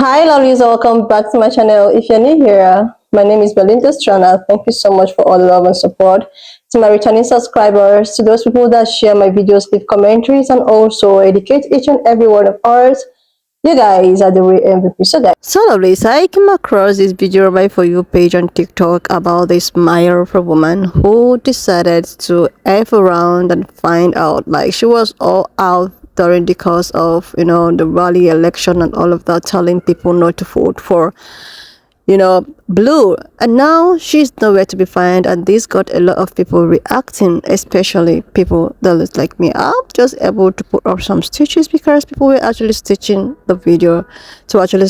Hi lovelies, welcome back to my channel. If you're new here, my name is Belinda's channel. Thank you so much for all the love and support. To my returning subscribers, to those people that share my videos, leave commentaries, and also educate each and every one of ours, you guys are the real MVP. So lovelies, I came across this video on my For You page on TikTok about this Maya of a woman who decided to F around and find out like she was all out during the course of the rally election and all of that, telling people not to vote for blue, and now she's nowhere to be found, and this got a lot of people reacting, especially people that look like me. I'm just able to put up some stitches because people were actually stitching the video to actually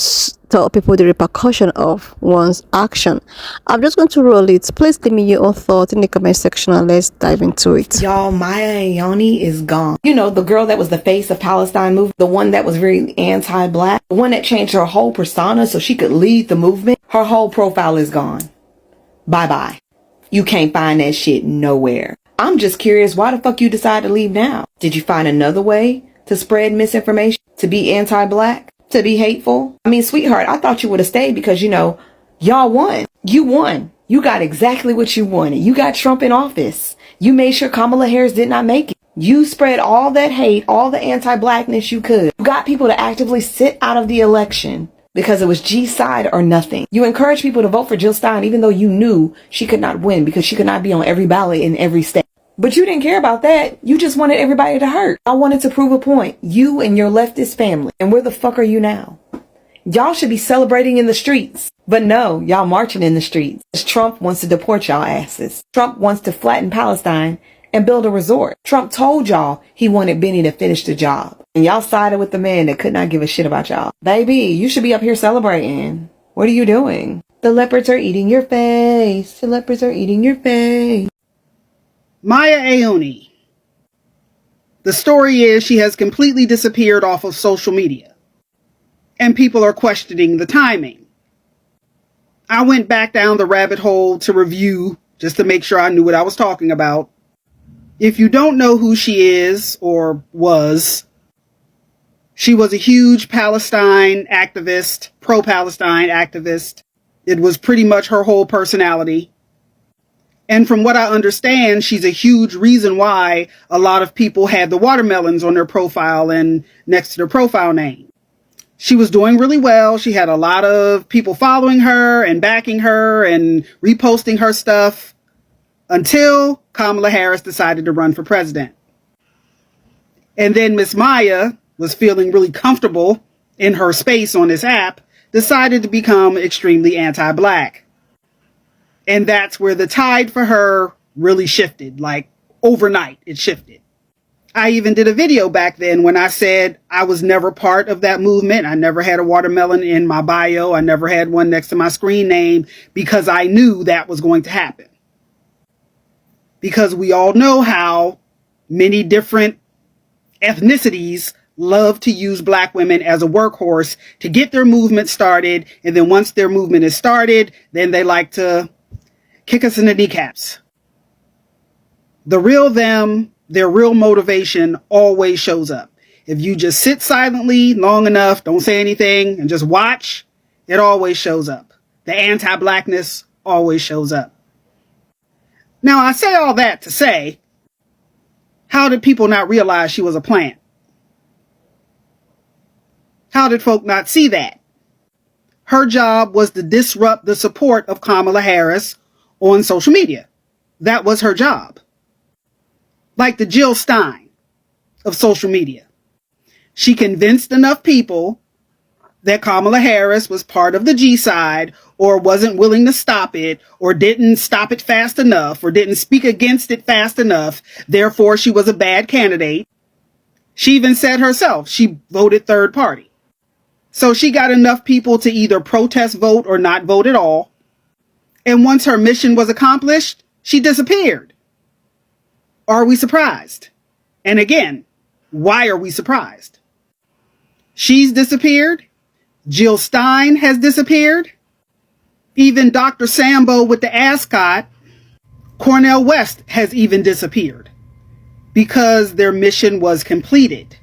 tell people the repercussion of one's action. I'm just going to roll it. Please leave me your own thoughts in the comment section and let's dive into it. Y'all, Maya Ayoni is gone. You know, the girl that was the face of Palestine movement, the one that was very anti-black, the one that changed her whole persona so she could lead the movement. Her whole profile is gone. Bye-bye. You can't find that shit nowhere. I'm just curious why the fuck you decided to leave now. Did you find another way to spread misinformation? To be anti-black? To be hateful? I mean, sweetheart, I thought you would have stayed because, y'all won. You won. You got exactly what you wanted. You got Trump in office. You made sure Kamala Harris did not make it. You spread all that hate, all the anti-blackness you could. You got people to actively sit out of the election because it was G's side or nothing. You encouraged people to vote for Jill Stein even though you knew she could not win because she could not be on every ballot in every state. But you didn't care about that. You just wanted everybody to hurt. I wanted to prove a point. You and your leftist family. And where the fuck are you now? Y'all should be celebrating in the streets. But no, y'all marching in the streets. Trump wants to deport y'all asses. Trump wants to flatten Palestine and build a resort. Trump told y'all he wanted Benny to finish the job. And y'all sided with the man that could not give a shit about y'all. Baby, you should be up here celebrating. What are you doing? The leopards are eating your face. The leopards are eating your face. Maya Ayoni. The story is she has completely disappeared off of social media. And people are questioning the timing. I went back down the rabbit hole to review just to make sure I knew what I was talking about. If you don't know who she is or was, she was a huge Palestine activist, pro-Palestine activist. It was pretty much her whole personality. And from what I understand, she's a huge reason why a lot of people had the watermelons on their profile and next to their profile name. She was doing really well. She had a lot of people following her and backing her and reposting her stuff until Kamala Harris decided to run for president. And then Miss Maya was feeling really comfortable in her space on this app, decided to become extremely anti-black. And that's where the tide for her really shifted, like overnight it shifted. I even did a video back then when I said I was never part of that movement. I never had a watermelon in my bio. I never had one next to my screen name because I knew that was going to happen. Because we all know how many different ethnicities love to use black women as a workhorse to get their movement started. And then once their movement is started, then they like to kick us in the kneecaps. The real them, their real motivation always shows up. If you just sit silently long enough, don't say anything, and just watch, it always shows up. The anti-blackness always shows up. Now, I say all that to say, how did people not realize she was a plant? How did folk not see that? Her job was to disrupt the support of Kamala Harris on social media. That was her job. Like the Jill Stein of social media. She convinced enough people that Kamala Harris was part of the G side or wasn't willing to stop it or didn't stop it fast enough or didn't speak against it fast enough. Therefore, she was a bad candidate. She even said herself she voted third party. So she got enough people to either protest vote or not vote at all. And once her mission was accomplished, she disappeared. Are we surprised? And again, why are we surprised? She's disappeared. Jill Stein has disappeared. Even Dr. Sambo with the ascot, Cornel West, has even disappeared because their mission was completed.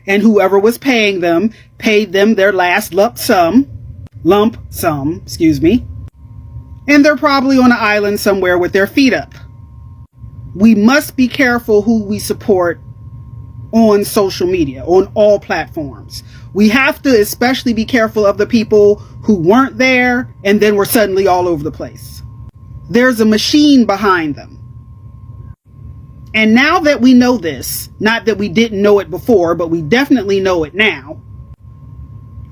and whoever was paying them paid them their last lump sum, and they're probably on an island somewhere with their feet up. We must be careful who we support on social media, on all platforms. We have to especially be careful of the people who weren't there and then were suddenly all over the place. There's a machine behind them. And now that we know this, not that we didn't know it before, but we definitely know it now,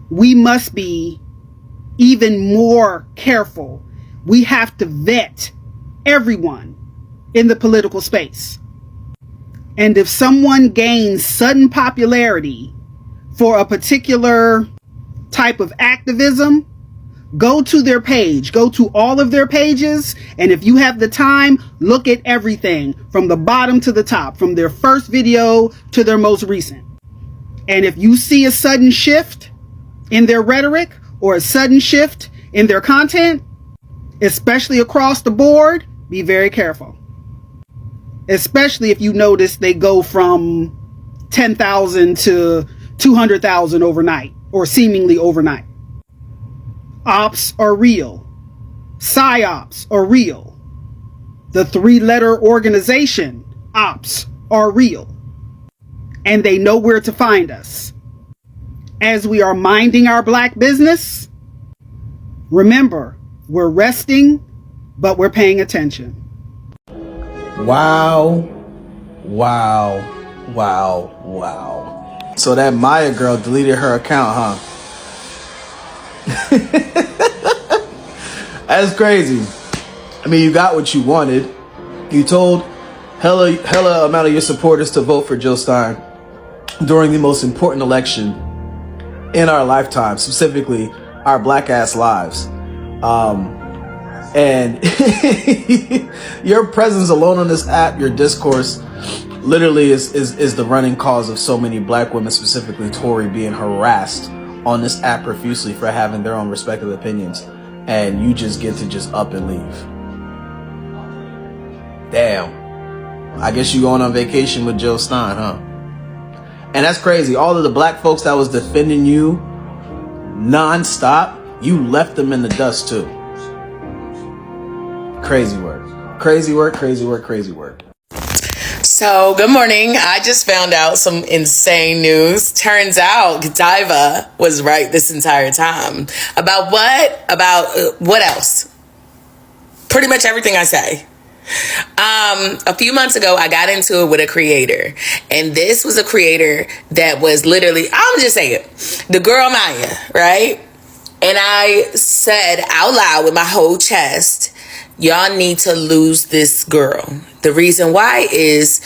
we must be even more careful. We have to vet everyone in the political space. And if someone gains sudden popularity for a particular type of activism, go to their page, go to all of their pages, and if you have the time, look at everything from the bottom to the top, from their first video to their most recent. And if you see a sudden shift in their rhetoric or a sudden shift in their content, especially across the board, be very careful. Especially if you notice they go from 10,000 to 200,000 overnight, or seemingly overnight. Ops are real. PsyOps are real. The 3-letter organization, ops, are real. And they know where to find us. As we are minding our black business, remember, we're resting, but we're paying attention. Wow. So that Maya girl deleted her account, huh? That's crazy. I mean, you got what you wanted. You told hella amount of your supporters to vote for Jill Stein during the most important election in our lifetime, specifically our black ass lives. And your presence alone on this app, your discourse, literally is the running cause of so many black women, specifically Tory, being harassed on this app profusely for having their own respective opinions. And you just get to just up and leave. Damn. I guess you going on vacation with Jill Stein, huh? And that's crazy. All of the black folks that was defending you non-stop, you left them in the dust too. Crazy work. So, good morning. I just found out some insane news. Turns out Godiva was right this entire time. About what? About what else? Pretty much everything I say. A few months ago, I got into it with a creator. And this was a creator that was literally, I'm just saying, the girl Maya, right? And I said out loud with my whole chest, y'all need to lose this girl. The reason why is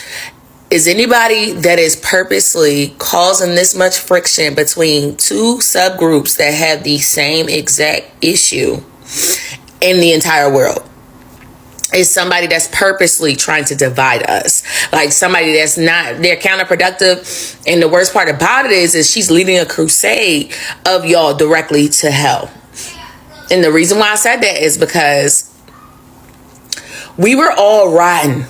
anybody that is purposely causing this much friction between two subgroups that have the same exact issue in the entire world is somebody that's purposely trying to divide us. Like somebody that's not, they're counterproductive. And the worst part about it is she's leading a crusade of y'all directly to hell. And the reason why I said that is because we were all riding.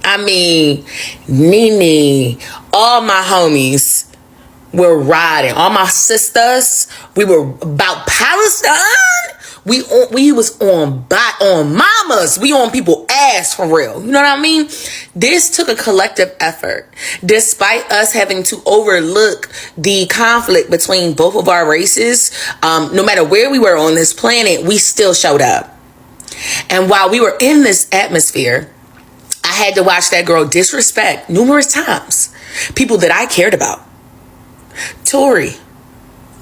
I mean, Nene, all my homies were riding. All my sisters, we were about Palestine. We was on mamas. We on people ass for real. You know what I mean? This took a collective effort. Despite us having to overlook the conflict between both of our races, no matter where we were on this planet, we still showed up. And while we were in this atmosphere, I had to watch that girl disrespect numerous times people that I cared about. Tori,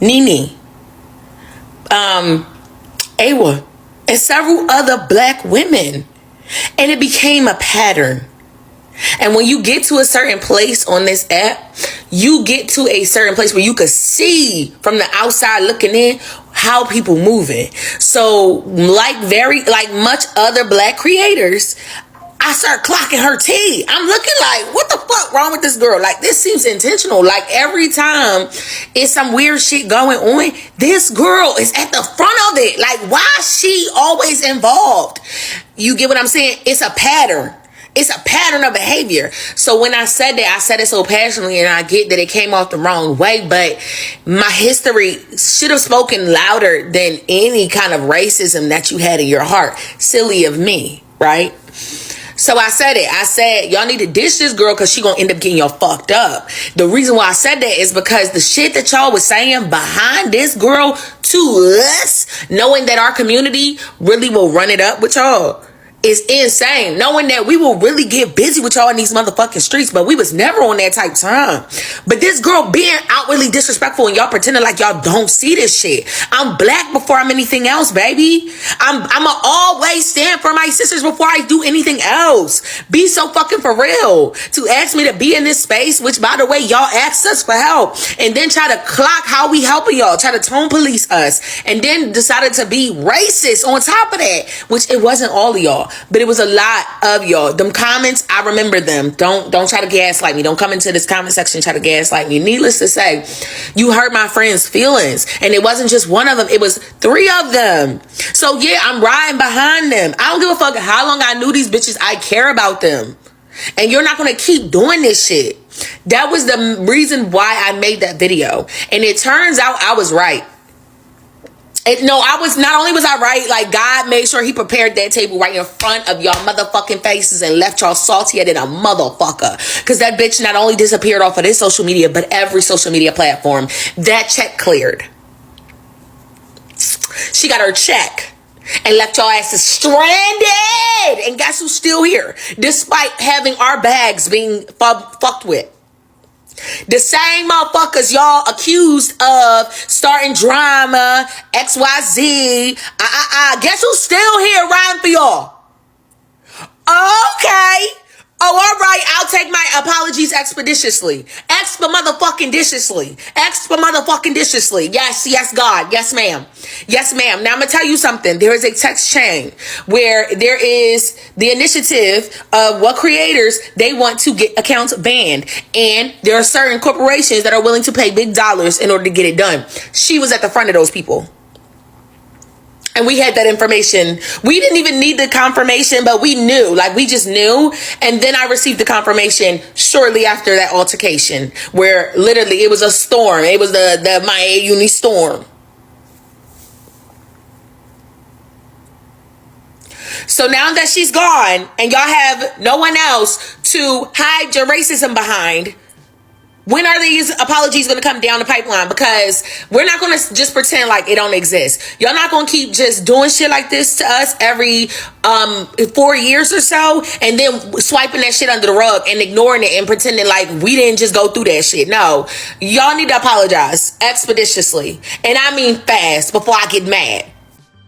Nene, Awa, and several other black women. And it became a pattern. And when you get to a certain place on this app, you get to a certain place where you could see from the outside looking in how people moving. So like much other black creators, I start clocking her tea. I'm looking like, what the fuck wrong with this girl? Like, this seems intentional. Like, every time it's some weird shit going on, this girl is at the front of it. Like, why is she always involved? You get what I'm saying? It's a pattern. It's a pattern of behavior. So when I said that, I said it so passionately, and I get that it came off the wrong way, but my history should have spoken louder than any kind of racism that you had in your heart. Silly of me, right? So I said it. I said, y'all need to dish this girl because she gonna end up getting y'all fucked up. The reason why I said that is because the shit that y'all was saying behind this girl to us, knowing that our community really will run it up with y'all, is insane. Knowing that we will really get busy with y'all in these motherfucking streets, but we was never on that type time. But this girl being outwardly disrespectful and y'all pretending like y'all don't see this shit. I'm black before I'm anything else, baby. I'ma always stand for my sisters before I do anything else. Be so fucking for real. To ask me to be in this space, which by the way, y'all asked us for help, and then try to clock how we helping y'all, try to tone police us, and then decided to be racist on top of that, which it wasn't all of y'all. But it was a lot of y'all. Them comments, I remember them. Don't try to gaslight me. Don't come into this comment section and try to gaslight me. Needless to say, you hurt my friends' feelings. And it wasn't just one of them. It was 3 of them. So yeah, I'm riding behind them. I don't give a fuck how long I knew these bitches. I care about them. And you're not going to keep doing this shit. That was the reason why I made that video. And it turns out I was right. I was, not only was I right, like God made sure he prepared that table right in front of y'all motherfucking faces and left y'all saltier than a motherfucker. Because that bitch not only disappeared off of this social media, but every social media platform. That check cleared. She got her check and left y'all asses stranded. And guess who's still here? Despite having our bags being fucked with. The same motherfuckers y'all accused of starting drama, XYZ. Guess who's still here riding for y'all? Okay. Oh, all right. I'll take my apologies expeditiously. Expeditiously. Yes, God. Yes, ma'am. Yes, ma'am. Now I'm gonna tell you something. There is a text chain where there is the initiative of what creators they want to get accounts banned, and there are certain corporations that are willing to pay big dollars in order to get it done. She was at the front of those people. And we had that information. We didn't even need the confirmation, but we knew. Like, we just knew. And then I received the confirmation shortly after that altercation, where literally it was a storm. It was the Maya Uni storm. So now that she's gone and y'all have no one else to hide your racism behind, when are these apologies going to come down the pipeline? Because we're not going to just pretend like it don't exist. Y'all not going to keep just doing shit like this to us every 4 years or so, and then swiping that shit under the rug and ignoring it and pretending like we didn't just go through that shit. No, y'all need to apologize expeditiously. And I mean fast, before I get mad.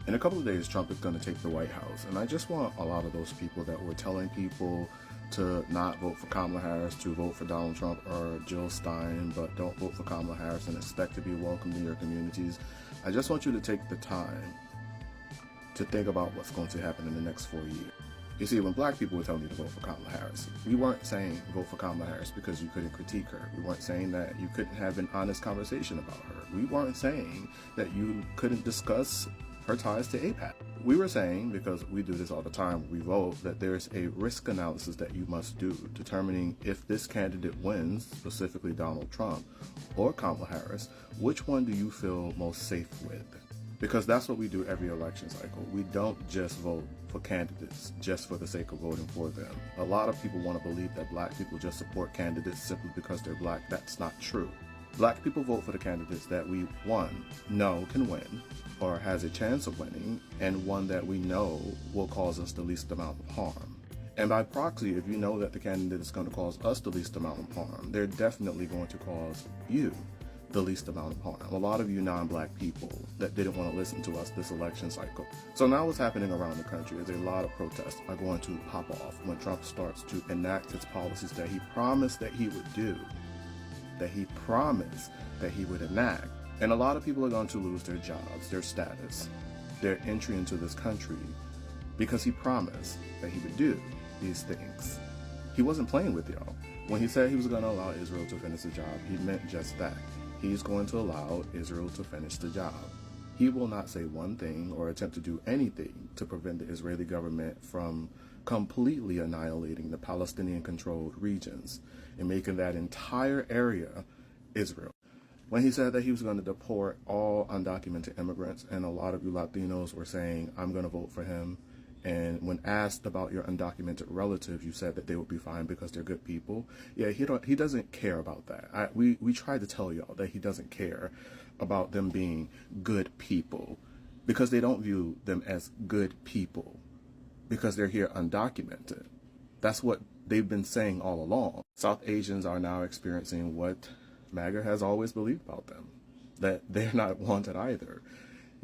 In a couple of days, Trump is going to take the White House. And I just want a lot of those people that were telling people to not vote for Kamala Harris, to vote for Donald Trump or Jill Stein, but don't vote for Kamala Harris and expect to be welcomed in your communities. I just want you to take the time to think about what's going to happen in the next 4 years. You see, when black people were telling you to vote for Kamala Harris, we weren't saying vote for Kamala Harris because you couldn't critique her. We weren't saying that you couldn't have an honest conversation about her. We weren't saying that you couldn't discuss her ties to Kpe.Ple. We were saying, because we do this all the time when we vote, that there's a risk analysis that you must do, determining if this candidate wins, specifically Donald Trump or Kamala Harris, which one do you feel most safe with? Because that's what we do every election cycle. We don't just vote for candidates just for the sake of voting for them. A lot of people want to believe that black people just support candidates simply because they're black. That's not true. Black people vote for the candidates that we, one, know can win, or has a chance of winning, and one that we know will cause us the least amount of harm. And by proxy, if you know that the candidate is going to cause us the least amount of harm, they're definitely going to cause you the least amount of harm. A lot of you non-black people that didn't want to listen to us this election cycle. So now what's happening around the country is a lot of protests are going to pop off when Trump starts to enact his policies that he promised that he would do, that he promised that he would enact. And a lot of people are going to lose their jobs, their status, their entry into this country, because he promised that he would do these things. He wasn't playing with y'all. When he said he was going to allow Israel to finish the job, he meant just that. He's going to allow Israel to finish the job. He will not say one thing or attempt to do anything to prevent the Israeli government from completely annihilating the Palestinian-controlled regions and making that entire area Israel. When he said that he was going to deport all undocumented immigrants, and a lot of you Latinos were saying, I'm going to vote for him. And when asked about your undocumented relatives, you said that they would be fine because they're good people. Yeah, he doesn't care about that. We tried to tell y'all that he doesn't care about them being good people because they don't view them as good people because they're here undocumented. That's what they've been saying all along. South Asians are now experiencing what MAGA has always believed about them, that they're not wanted either.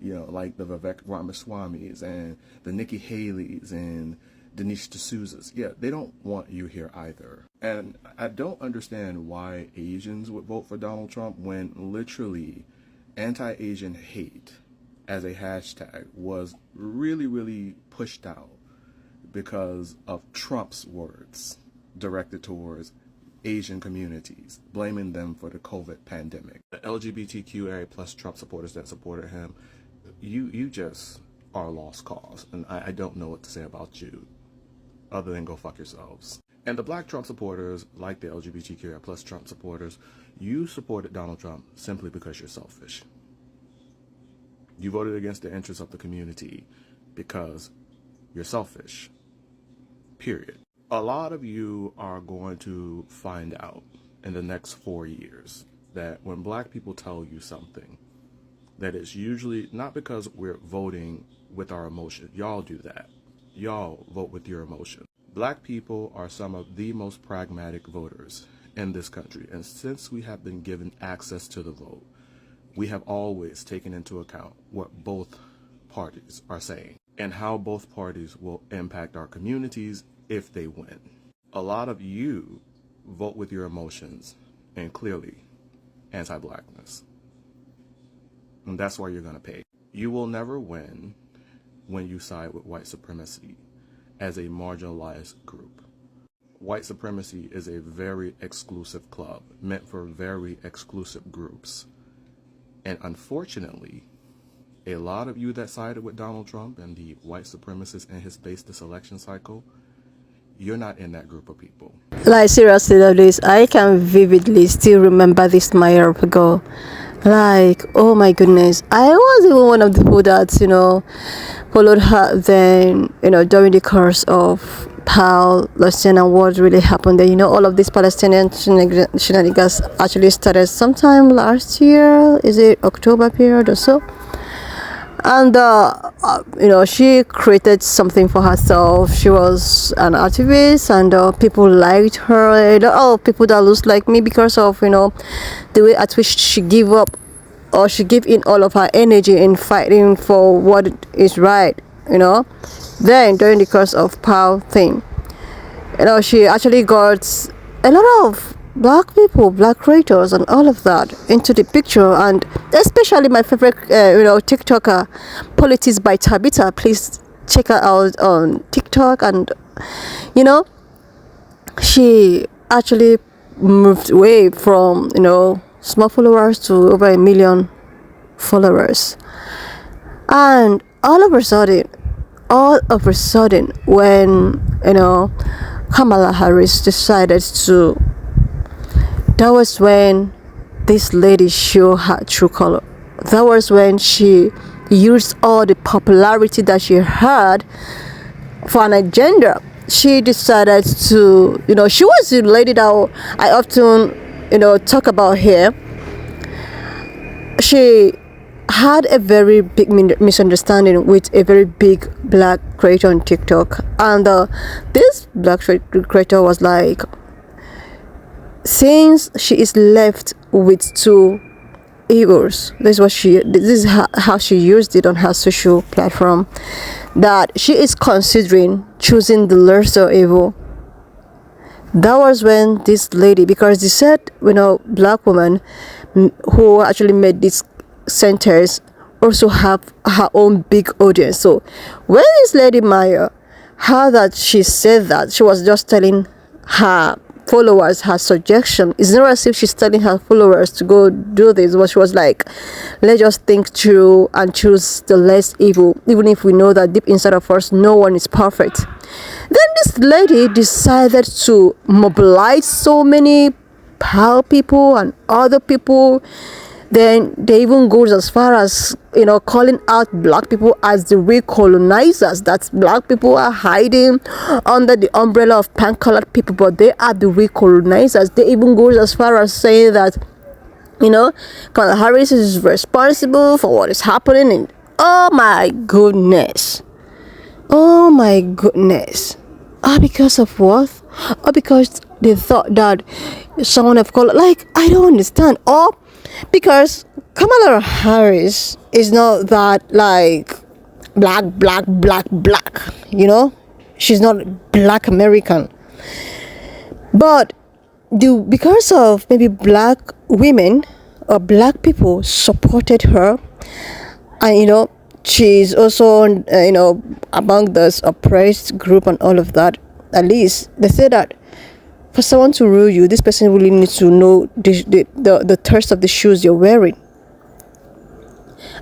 You know, like the Vivek Ramaswamis and the Nikki Haley's and Dinesh D'Souza's. Yeah, they don't want you here either. And I don't understand why Asians would vote for Donald Trump when literally anti-Asian hate as a hashtag was really, really pushed out because of Trump's words directed towards Asian communities, blaming them for the COVID pandemic. The LGBTQIA+ Trump supporters that supported him, you just are a lost cause, and I don't know what to say about you other than go fuck yourselves. And the black Trump supporters, like the LGBTQIA+ Trump supporters, you supported Donald Trump simply because you're selfish. You voted against the interests of the community because you're selfish. Period. A lot of you are going to find out in the next 4 years that when black people tell you something, that it's usually not because we're voting with our emotion. Y'all do that. Y'all vote with your emotion. Black people are some of the most pragmatic voters in this country. And since we have been given access to the vote, we have always taken into account what both parties are saying and how both parties will impact our communities if they win. A lot of you vote with your emotions and clearly anti-blackness. And that's why you're going to pay. You will never win when you side with white supremacy as a marginalized group. White supremacy is a very exclusive club meant for very exclusive groups. And unfortunately, a lot of you that sided with Donald Trump and the white supremacists in his base this election cycle, you're not in that group of people. Like, seriously, this, I can vividly still remember this my year ago. Like, oh my goodness, I was even one of the people that, followed her then, during the course of Palestine and what really happened there. All of these Palestinian shenanigans actually started sometime last year. Is it October period or so? And she created something for herself. She was an activist, and people liked her. People that looks like me because of the way at which she gave up, or she gave in all of her energy in fighting for what is right. Then during the course of Ple thing, she actually got a lot of black people, black creators, and all of that into the picture. And especially my favorite TikToker, Politics by Tabitha. Please check her out on TikTok. And she actually moved away from small followers to over 1 million followers. And all of a sudden when Kamala Harris decided to, that was when this lady showed her true color. That was when she used all the popularity that she had for an agenda. She decided to, she was the lady that I often, talk about here. She had a very big misunderstanding with a very big black creator on TikTok. And this black creator was like, since she is left with two evils, this is how she used it on her social platform, that she is considering choosing the lesser evil. That was when this lady, because they said black woman who actually made this sentence also have her own big audience. So when this lady Maya heard that she said that, she was just telling her followers her suggestion. It's not as if she's telling her followers to go do this, but she was like, let's just think through and choose the less evil, even if we know that deep inside of us no one is perfect. Then this lady decided to mobilize so many Ple people and other people. Then they even goes as far as, calling out black people as the recolonizers. That black people are hiding under the umbrella of pan-colored people, but they are the recolonizers. They even goes as far as saying that, Kamala Harris is responsible for what is happening. And oh my goodness. Oh my goodness. Because of what? Or because they thought that someone of color, like, I don't understand. Or because Kamala Harris is not that, like, black, she's not black American. But because of maybe black women or black people supported her, and she's also among this oppressed group and all of that. At least they say that for someone to rule you, this person really needs to know the thirst of the shoes you're wearing.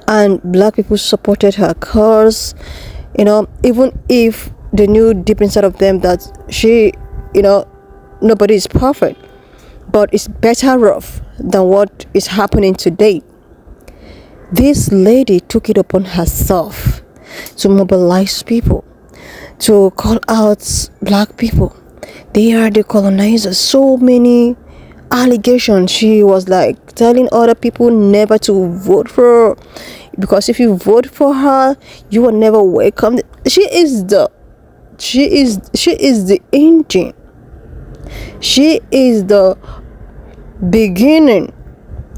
And black people supported her cause, even if they knew deep inside of them that she, nobody is perfect, but it's better off than what is happening today. This lady took it upon herself to mobilize people, to call out black people. They are the colonizers. So many allegations. She was like telling other people never to vote for her, because if you vote for her, you will never welcome. She is the engine. She is the beginning.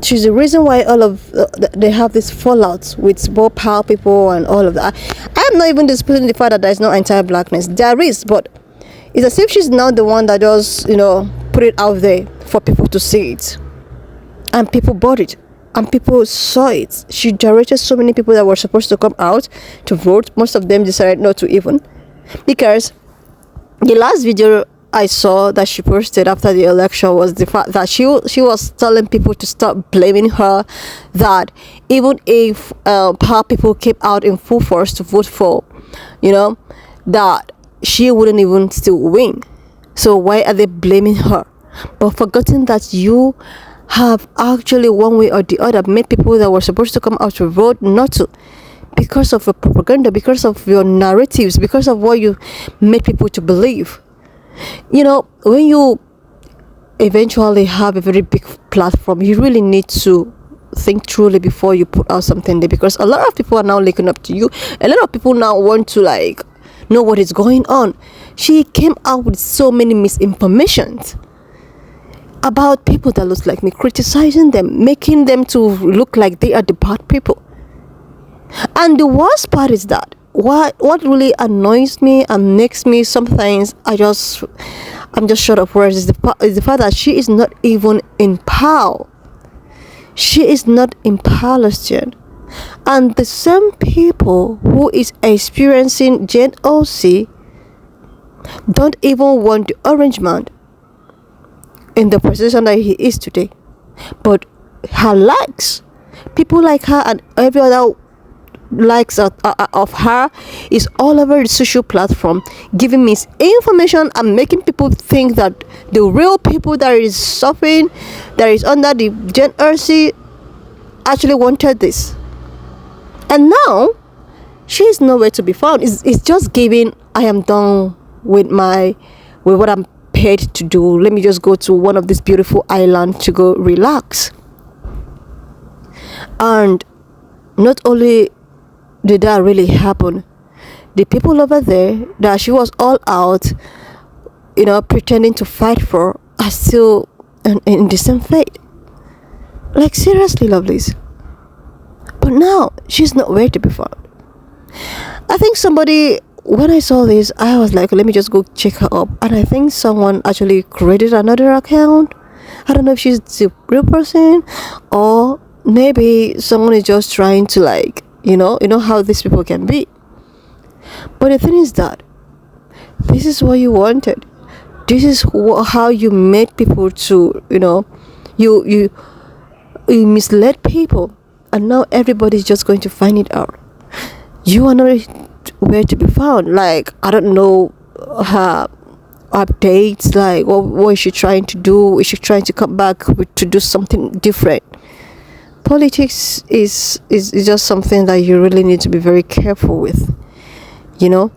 She's the reason why all of they have this fallout with both Ple people and all of that. I'm not even disputing the fact that there is no anti-blackness. There is, but it's as if she's not the one that just put it out there for people to see it, and people bought it and people saw it. She generated so many people that were supposed to come out to vote. Most of them decided not to even, because the last video I saw that she posted after the election was the fact that she was telling people to stop blaming her, that even if Ple people came out in full force to vote for, that she wouldn't even still win. So why are they blaming her? But forgetting that you have actually one way or the other made people that were supposed to come out to vote not to, because of your propaganda, because of your narratives, because of what you made people to believe. When you eventually have a very big platform, you really need to think truly before you put out something there, because a lot of people are now looking up to you. A lot of people now want to know what is going on. She came out with so many misinformations about people that looks like me, criticizing them, making them to look like they are the bad people. And the worst part is that what really annoys me and makes me sometimes I'm just short of words is the fact that she is not even in Ple. She is not in Palestine. And the same people who is experiencing Gen OC don't even want the orange man in the position that he is today. But her likes, people like her and every other likes of her is all over the social platform, giving misinformation and making people think that the real people that is suffering, that is under the Gen OC, actually wanted this. And now she is nowhere to be found. It's just giving, I am done with what I'm paid to do. Let me just go to one of these beautiful islands to go relax. And not only did that really happen, the people over there that she was all out, pretending to fight for, are still in the same fate. Like, seriously, lovelies. But now she's nowhere to be found. I think when I saw this, I was like, let me just go check her up. And I think someone actually created another account. I don't know if she's the real person, or maybe someone is just trying to you know how these people can be. But the thing is that this is what you wanted. This is how you made people to, you misled people, and now everybody's just going to find it out. You are not where to be found. I don't know her updates, like what is she trying to do? Is she trying to come back to do something different? Politics is just something that you really need to be very careful with. You know,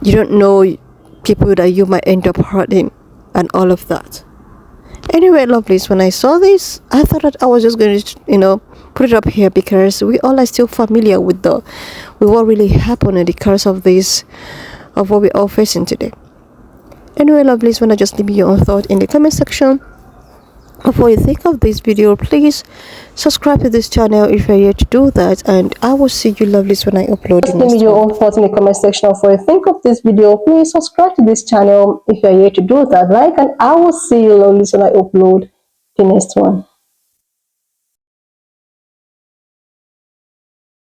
you don't know people that you might end up hurting and all of that. Anyway, lovelies, when I saw this, I thought that I was just going to, put it up here because we all are still familiar with what really happened in the course of what we're all facing today. Anyway, lovelies, when I just leave your own thought in the comment section of what you think of this video. Please subscribe to this channel if you're here to do that, and I will see you lovelies when I upload the Just next leave me your one. own thoughts in the comment section of what you think of this video. Please subscribe to this channel if you're here to do that. Like, and I will see you lovelies when I upload the next one.